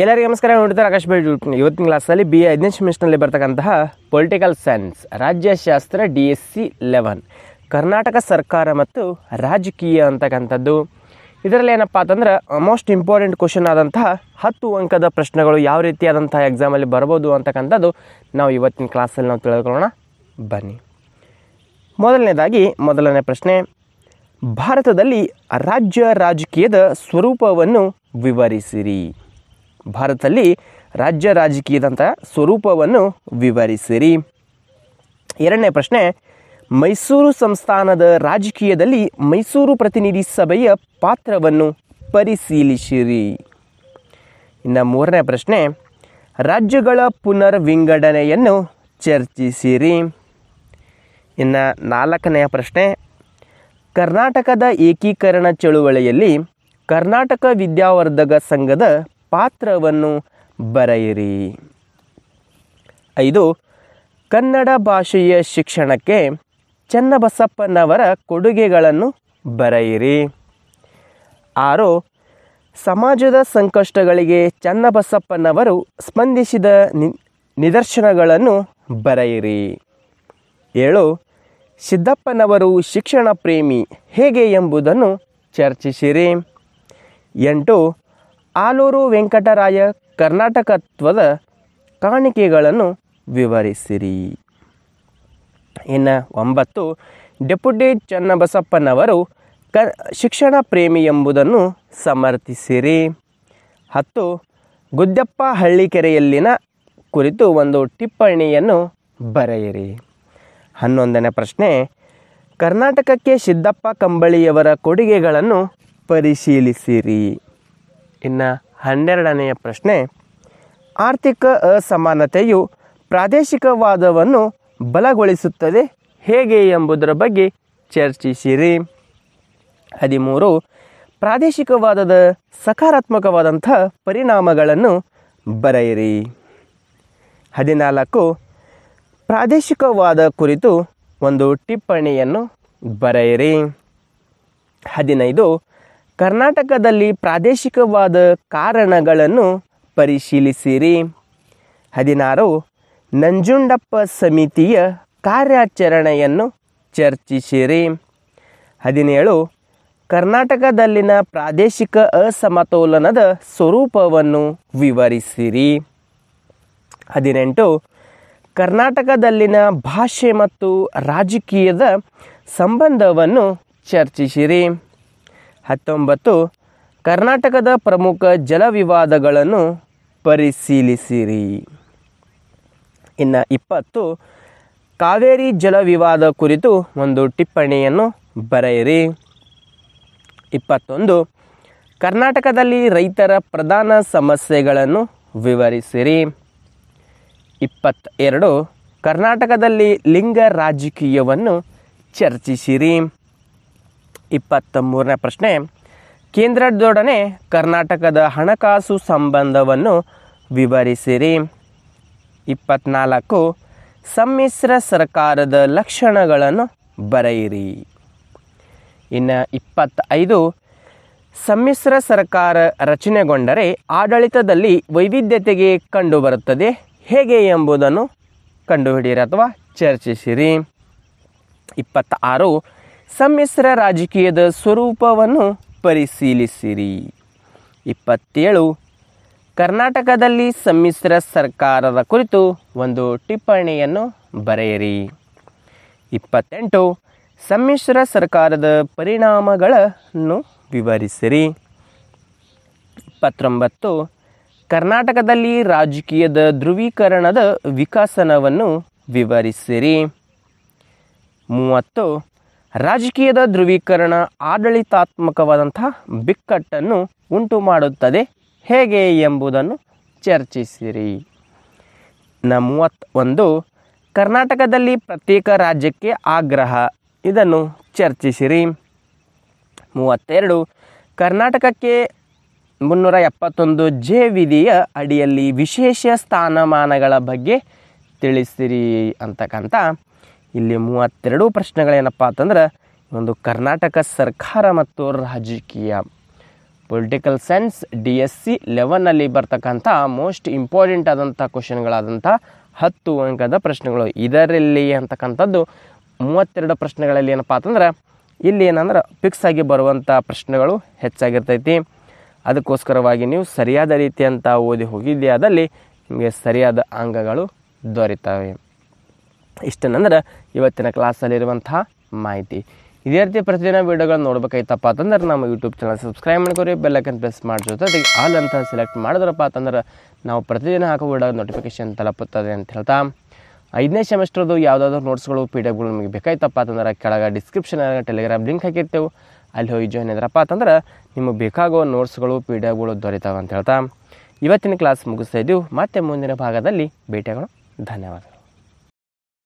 ಎಲ್ಲರಿಗೂ ನಮಸ್ಕಾರ. ನೋಡ್ತಾರೆ ಆಕಾಶ್ ಬೇಡಿ. ಇವತ್ತಿನ ಕ್ಲಾಸಲ್ಲಿ BA 5ನೇ ಸೆಮಿಸ್ಟರ್ನಲ್ಲಿ ಬರ್ತಕ್ಕಂತಹ ಪೊಲಿಟಿಕಲ್ ಸೈನ್ಸ್ ರಾಜ್ಯಶಾಸ್ತ್ರ DSC 11 ಕರ್ನಾಟಕ ಸರ್ಕಾರ ಮತ್ತು ರಾಜಕೀಯ ಅಂತಕ್ಕಂಥದ್ದು. ಇದರಲ್ಲಿ ಏನಪ್ಪ ಅಂತಂದ್ರೆ ಮೋಸ್ಟ್ ಇಂಪಾರ್ಟೆಂಟ್ ಕ್ವಶನ್ ಆದಂತಹ 10 ಅಂಕದ ಪ್ರಶ್ನೆಗಳು ಯಾವ ರೀತಿಯಾದಂತಹ ಎಕ್ಸಾಮಲ್ಲಿ ಬರ್ಬೋದು ಅಂತಕ್ಕಂಥದ್ದು ನಾವು ಇವತ್ತಿನ ಕ್ಲಾಸಲ್ಲಿ ನಾವು ತಿಳಿದುಕೊಳ್ಳೋಣ ಬನ್ನಿ. ಮೊದಲನೇ ಪ್ರಶ್ನೆ, ಭಾರತದಲ್ಲಿ ರಾಜ್ಯ ರಾಜಕೀಯದ ಸ್ವರೂಪವನ್ನು ವಿವರಿಸಿರಿ. ಭಾರತದಲ್ಲಿ ರಾಜ್ಯ ರಾಜಕೀಯದಂಥ ಸ್ವರೂಪವನ್ನು ವಿವರಿಸಿರಿ. ಎರಡನೇ ಪ್ರಶ್ನೆ, ಮೈಸೂರು ಸಂಸ್ಥಾನದ ರಾಜಕೀಯದಲ್ಲಿ ಮೈಸೂರು ಪ್ರತಿನಿಧಿ ಸಭೆಯ ಪಾತ್ರವನ್ನು ಪರಿಶೀಲಿಸಿರಿ. ಇನ್ನು ಮೂರನೇ ಪ್ರಶ್ನೆ, ರಾಜ್ಯಗಳ ಪುನರ್ ವಿಂಗಡಣೆಯನ್ನು ಚರ್ಚಿಸಿರಿ. ಇನ್ನು ನಾಲ್ಕನೆಯ ಪ್ರಶ್ನೆ, ಕರ್ನಾಟಕದ ಏಕೀಕರಣ ಚಳುವಳಿಯಲ್ಲಿ ಕರ್ನಾಟಕ ವಿದ್ಯಾವರ್ಧಕ ಸಂಘದ ಪಾತ್ರವನ್ನು ಬರೆಯಿರಿ. 5, ಕನ್ನಡ ಭಾಷೆಯ ಶಿಕ್ಷಣಕ್ಕೆ ಚನ್ನಬಸಪ್ಪನವರ ಕೊಡುಗೆಗಳನ್ನು ಬರೆಯಿರಿ. 6, ಸಮಾಜದ ಸಂಕಷ್ಟಗಳಿಗೆ ಚನ್ನಬಸಪ್ಪನವರು ಸ್ಪಂದಿಸಿದ ನಿದರ್ಶನಗಳನ್ನು ಬರೆಯಿರಿ. 7, ಸಿದ್ದಪ್ಪನವರು ಶಿಕ್ಷಣ ಪ್ರೇಮಿ ಹೇಗೆ ಎಂಬುದನ್ನು ಚರ್ಚಿಸಿರಿ. 8, ಆಲೂರು ವೆಂಕಟರಾಯ ಕರ್ನಾಟಕತ್ವದ ಕಾಣಿಕೆಗಳನ್ನು ವಿವರಿಸಿರಿ. ಇನ್ನು 9, ಡೆಪ್ಯೂಟಿ ಚನ್ನಬಸಪ್ಪನವರು ಶಿಕ್ಷಣ ಪ್ರೇಮಿ ಎಂಬುದನ್ನು ಸಮರ್ಥಿಸಿರಿ. 10, ಗುದ್ದಪ್ಪ ಹಳ್ಳಿಕೆರೆಯಲ್ಲಿನ ಕುರಿತು ಒಂದು ಟಿಪ್ಪಣಿಯನ್ನು ಬರೆಯಿರಿ. 11ನೇ ಪ್ರಶ್ನೆ, ಕರ್ನಾಟಕಕ್ಕೆ ಸಿದ್ದಪ್ಪ ಕಂಬಳಿಯವರ ಕೊಡುಗೆಗಳನ್ನು ಪರಿಶೀಲಿಸಿರಿ. ಇನ್ನು 12ನೆಯ ಪ್ರಶ್ನೆ, ಆರ್ಥಿಕ ಅಸಮಾನತೆಯು ಪ್ರಾದೇಶಿಕವಾದವನ್ನು ಬಲಗೊಳಿಸುತ್ತದೆ ಹೇಗೆ ಎಂಬುದರ ಬಗ್ಗೆ ಚರ್ಚಿಸಿರಿ. 13, ಪ್ರಾದೇಶಿಕವಾದದ ಸಕಾರಾತ್ಮಕವಾದಂಥ ಪರಿಣಾಮಗಳನ್ನು ಬರೆಯಿರಿ. 14, ಪ್ರಾದೇಶಿಕವಾದ ಕುರಿತು ಒಂದು ಟಿಪ್ಪಣಿಯನ್ನು ಬರೆಯಿರಿ. 15, ಕರ್ನಾಟಕದಲ್ಲಿ ಪ್ರಾದೇಶಿಕವಾದ ಕಾರಣಗಳನ್ನು ಪರಿಶೀಲಿಸಿರಿ. 16, ನಂಜುಂಡಪ್ಪ ಸಮಿತಿಯ ಕಾರ್ಯಾಚರಣೆಯನ್ನು ಚರ್ಚಿಸಿರಿ. 17, ಕರ್ನಾಟಕದಲ್ಲಿನ ಪ್ರಾದೇಶಿಕ ಅಸಮತೋಲನದ ಸ್ವರೂಪವನ್ನು ವಿವರಿಸಿರಿ. 18, ಕರ್ನಾಟಕದಲ್ಲಿನ ಭಾಷೆ ಮತ್ತು ರಾಜಕೀಯದ ಸಂಬಂಧವನ್ನು ಚರ್ಚಿಸಿರಿ. 19, ಕರ್ನಾಟಕದ ಪ್ರಮುಖ ಜಲವಿವಾದಗಳನ್ನು ಪರಿಶೀಲಿಸಿರಿ. ಇನ್ನು 20, ಕಾವೇರಿ ಜಲವಿವಾದ ಕುರಿತು ಒಂದು ಟಿಪ್ಪಣಿಯನ್ನು ಬರೆಯಿರಿ. 21, ಕರ್ನಾಟಕದಲ್ಲಿ ರೈತರ ಪ್ರಧಾನ ಸಮಸ್ಯೆಗಳನ್ನು ವಿವರಿಸಿರಿ. 22, ಕರ್ನಾಟಕದಲ್ಲಿ ಲಿಂಗ ರಾಜಕೀಯವನ್ನು ಚರ್ಚಿಸಿರಿ. 23ನೇ ಪ್ರಶ್ನೆ, ಕೇಂದ್ರದೊಡನೆ ಕರ್ನಾಟಕದ ಹಣಕಾಸು ಸಂಬಂಧವನ್ನು ವಿವರಿಸಿರಿ. 24, ಸಮ್ಮಿಶ್ರ ಸರ್ಕಾರದ ಲಕ್ಷಣಗಳನ್ನು ಬರೆಯಿರಿ. ಇನ್ನು 25, ಸಮ್ಮಿಶ್ರ ಸರ್ಕಾರ ರಚನೆಗೊಂಡರೆ ಆಡಳಿತದಲ್ಲಿ ವೈವಿಧ್ಯತೆಗೆ ಕಂಡುಬರುತ್ತದೆ ಹೇಗೆ ಎಂಬುದನ್ನು ಕಂಡುಹಿಡಿಯಿರಿ ಅಥವಾ ಚರ್ಚಿಸಿರಿ. 26, ಸಮ್ಮಿಶ್ರ ರಾಜಕೀಯದ ಸ್ವರೂಪವನ್ನು ಪರಿಶೀಲಿಸಿರಿ. 27, ಕರ್ನಾಟಕದಲ್ಲಿ ಸಮ್ಮಿಶ್ರ ಸರ್ಕಾರದ ಕುರಿತು ಒಂದು ಟಿಪ್ಪಣಿಯನ್ನು ಬರೆಯಿರಿ. 28, ಸಮ್ಮಿಶ್ರ ಸರ್ಕಾರದ ಪರಿಣಾಮಗಳನ್ನು ವಿವರಿಸಿರಿ. 29, ಕರ್ನಾಟಕದಲ್ಲಿ ರಾಜಕೀಯದ ಧ್ರುವೀಕರಣದ ವಿಕಸನವನ್ನು ವಿವರಿಸಿರಿ. 30, ರಾಜಕೀಯದ ಧ್ರುವೀಕರಣ ಆಡಳಿತಾತ್ಮಕವಾದಂಥ ಬಿಕ್ಕಟ್ಟನ್ನು ಉಂಟು ಮಾಡುತ್ತದೆ ಹೇಗೆ ಎಂಬುದನ್ನು ಚರ್ಚಿಸಿರಿ. 31, ಕರ್ನಾಟಕದಲ್ಲಿ ಪ್ರತ್ಯೇಕ ರಾಜ್ಯಕ್ಕೆ ಆಗ್ರಹ ಇದನ್ನು ಚರ್ಚಿಸಿರಿ. 32, ಕರ್ನಾಟಕಕ್ಕೆ 371 ವಿಧಿಯ ಅಡಿಯಲ್ಲಿ ವಿಶೇಷ ಸ್ಥಾನಮಾನಗಳ ಬಗ್ಗೆ ತಿಳಿಸಿರಿ ಅಂತಕ್ಕಂಥ ಇಲ್ಲಿ 32 ಪ್ರಶ್ನೆಗಳೇನಪ್ಪ ಅಂತಂದ್ರೆ ಒಂದು ಕರ್ನಾಟಕ ಸರ್ಕಾರ ಮತ್ತು ರಾಜಕೀಯ ಪೊಲಿಟಿಕಲ್ ಸೈನ್ಸ್ DSC 11ನಲ್ಲಿ ಬರ್ತಕ್ಕಂಥ ಮೋಸ್ಟ್ ಇಂಪಾರ್ಟೆಂಟ್ ಆದಂಥ ಕ್ವಶನ್ಗಳಾದಂಥ 10 ಅಂಕದ ಪ್ರಶ್ನೆಗಳು. ಇದರಲ್ಲಿ ಅಂತಕ್ಕಂಥದ್ದು 32 ಪ್ರಶ್ನೆಗಳಲ್ಲಿ ಏನಪ್ಪ ಅಂತಂದ್ರೆ ಇಲ್ಲಿ ಏನಂದ್ರೆ ಫಿಕ್ಸ್ ಆಗಿ ಬರುವಂಥ ಪ್ರಶ್ನೆಗಳು ಹೆಚ್ಚಾಗಿರ್ತೈತಿ. ಅದಕ್ಕೋಸ್ಕರವಾಗಿ ನೀವು ಸರಿಯಾದ ರೀತಿಯಂತ ಓದಿ ಹೋಗಿದ್ಯಾದಲ್ಲಿ ನಿಮಗೆ ಸರಿಯಾದ ಅಂಕಗಳು ದೊರೀತವೆ. ಇಷ್ಟೇನಂದ್ರೆ ಇವತ್ತಿನ ಕ್ಲಾಸಲ್ಲಿರುವಂತಹ ಮಾಹಿತಿ. ಇದೇ ರೀತಿ ಪ್ರತಿದಿನ ವೀಡಿಯೋಗಳನ್ನ ನೋಡ್ಬೇಕಾಯ್ತಪ್ಪ ಅಂತಂದ್ರೆ ನಮ್ಮ ಯೂಟ್ಯೂಬ್ ಚಾನಲ್ ಸಬ್ಸ್ಕ್ರೈಬ್ ಮಾಡ್ಕೊರಿ, ಬೆಲ್ಲೈಕನ್ ಪ್ರೆಸ್ ಮಾಡಿ ಜೊತೆಗೆ ಆಲ್ ಅಂತ ಸೆಲೆಕ್ಟ್ ಮಾಡಿದ್ರಪ್ಪ ಅಂತಂದ್ರೆ ನಾವು ಪ್ರತಿದಿನ ಹಾಕೋ ವಿಡಿಯೋ ನೋಟಿಫಿಕೇಶನ್ ತಲುಪುತ್ತದೆ ಅಂತ ಹೇಳ್ತಾ 5ನೇ ಸೆಮಿಸ್ಟರ್ದು ಯಾವುದಾದ್ರೂ ನೋಟ್ಸ್ಗಳು PDF ನಿಮಗೆ ಬೇಕಾಯ್ತಪ್ಪ ಅಂತಂದ್ರೆ ಕೆಳಗೆ ಡಿಸ್ಕ್ರಿಪ್ಷನ್ ಟೆಲಿಗ್ರಾಮ್ ಲಿಂಕ್ ಹಾಕಿರ್ತೇವೆ, ಅಲ್ಲಿ ಹೋಗಿ ಜಾಯ್ನ್ ಇದ್ರಪ್ಪ ಅಂತಂದ್ರೆ ನಿಮಗೆ ಬೇಕಾಗೋ ನೋಟ್ಸ್ಗಳು PDF ದೊರೀತಾವೆ ಅಂತ ಹೇಳ್ತಾ ಇವತ್ತಿನ ಕ್ಲಾಸ್ ಮುಗಿಸ್ತಾ ಇದ್ದೀವಿ. ಮತ್ತೆ ಮುಂದಿನ ಭಾಗದಲ್ಲಿ ಭೇಟಿಯಾಗೋಣ. ಧನ್ಯವಾದ.